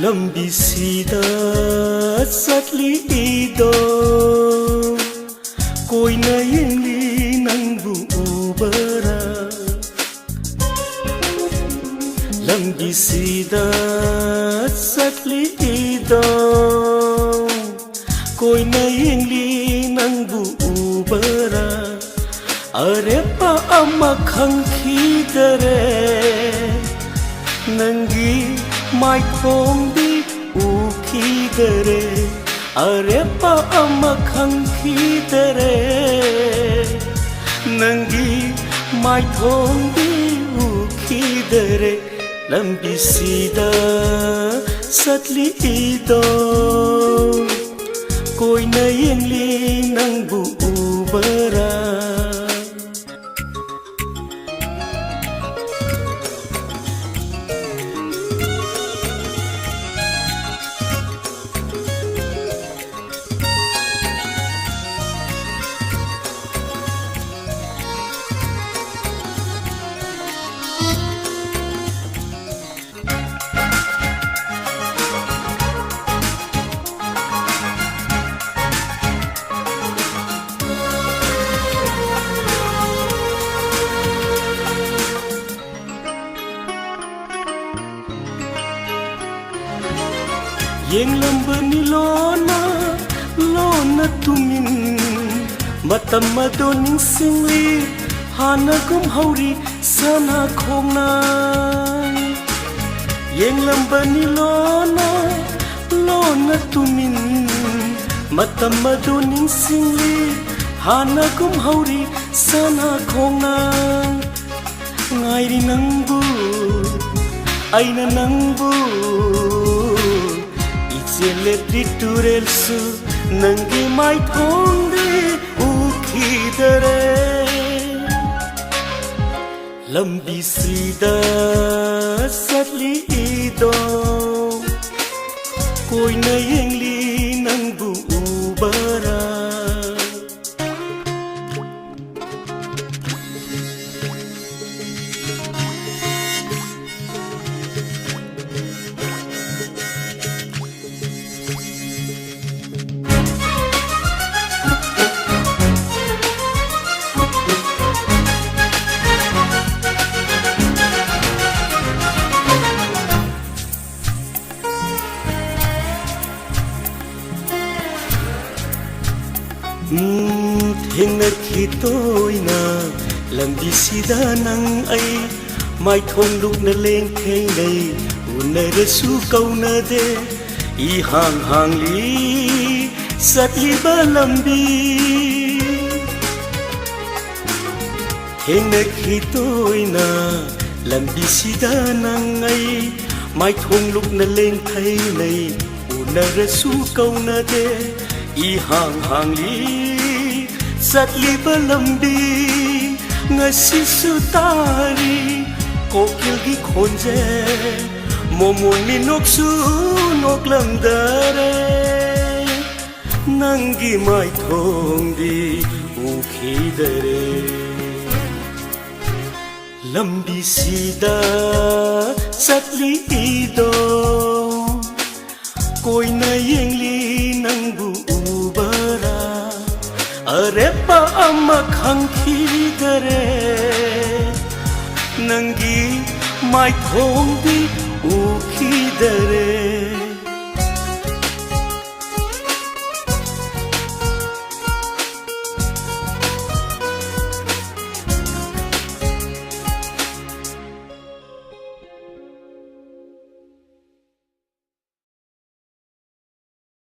ꯂꯝꯕꯤꯁꯤꯗ ꯆꯠꯂꯤꯗꯣ ꯀꯣꯏꯅ ꯌꯦꯡꯂꯤ ꯅꯪꯕꯨ ꯎꯕꯔꯥ ꯂꯝꯕꯤꯁꯤꯗ ꯆꯠꯂꯤꯗꯣ ꯀꯣꯏꯅ ꯌꯦꯡꯂꯤ ꯅꯪꯕꯨ ꯎꯕꯔꯥ ꯑꯔꯦꯞꯄ ꯑꯃ ꯈꯪꯈꯤꯗꯔꯦ ꯅꯪꯒꯤ ꯃꯥꯏꯊꯣꯡꯗꯤ ꯎꯈꯤꯗꯔꯦ ꯑꯔꯦꯞꯄ ꯑꯃ ꯈꯪꯈꯤꯗꯔꯦ ꯅꯪꯒꯤ ꯃꯥꯏꯊꯣꯡꯗꯤ ꯎꯈꯤꯗꯔꯦ ꯂꯝꯕꯤꯁꯤꯗ ꯆꯠꯂꯤꯗꯣ ꯀꯣꯏꯅ ꯌꯦꯡꯂꯤ ꯅꯪꯕꯨ ꯎꯕꯔꯥ ꯌꯦꯡꯂꯝꯕꯅꯤ ꯂꯣꯟꯅ ꯇꯨꯃꯤꯟ ꯃꯇꯝ ꯑꯗꯣ ꯅꯤꯡꯁꯤꯡꯂꯤ ꯍꯥꯟꯅꯒꯨꯝ ꯍꯧꯔꯤ ꯁꯅꯥ ꯈꯣꯡꯅꯥꯡ ꯌꯦꯡꯂꯝꯕꯅꯤ ꯂꯣꯟꯅ ꯇꯨꯃꯤꯟ ꯃꯇꯝ ꯑꯗꯣ ꯅꯤꯡꯁꯤꯡꯂꯤ ꯍꯥꯟꯅꯒꯨം ꯍꯧꯔꯤ ꯁꯅꯥ ꯈꯣꯡꯅꯥꯡ ꯉꯥꯏꯔꯤ ꯅꯪꯕꯨ ꯑꯩꯅ ꯅꯪꯕꯨ ꯆꯦꯜꯂꯦꯇ꯭ꯔꯤ ꯇꯨꯔꯦꯜꯁꯨ ꯅꯪꯒꯤ ꯃꯥꯏꯊꯣꯡꯗꯤ ꯎꯈꯤꯗꯔꯦ ꯂꯝꯕꯤꯁꯤꯗ ꯆꯠꯂꯤꯗꯣ ꯀꯣꯏꯅ ꯌꯦꯡꯂꯤ ꯅꯪꯕꯨ ꯎꯕꯔꯥ ꯊꯦꯡꯅꯈꯤ ꯇꯣꯏꯅ ꯂꯝꯕꯤꯁꯤꯗ ꯅꯪ ꯑꯩ ꯃꯥꯏꯊꯣꯡ ꯂꯨꯞꯅ ꯂꯦꯡꯊꯦꯡꯅꯩ ꯎꯅꯔꯁꯨ ꯀꯧꯅꯗꯦ ꯏꯍꯥꯡ ꯍꯥꯡꯂꯤ ꯆꯠꯂꯤꯕ ꯂꯝꯕꯤ ꯊꯦꯡꯅꯈꯤ ꯇꯣꯏꯅ ꯂꯝꯕꯤꯁꯤꯗ ꯅꯪ ꯑꯩ ꯃꯥꯏꯊꯣꯡ ꯂꯨꯞꯅ ꯂꯦꯡꯊꯦꯡꯅꯩ ꯎꯅꯔꯁꯨ ꯀꯧꯅꯗꯦ ihang hangli satliba lambi ngasisu tari kokilgi khonje momoni noksu noklamdare nangi mai thongdi ukhidare lambi sida satlido koina yengli nangbu अरेप्पा अम्मा खंखीदरे नंगी माइथोंदी उखीदरे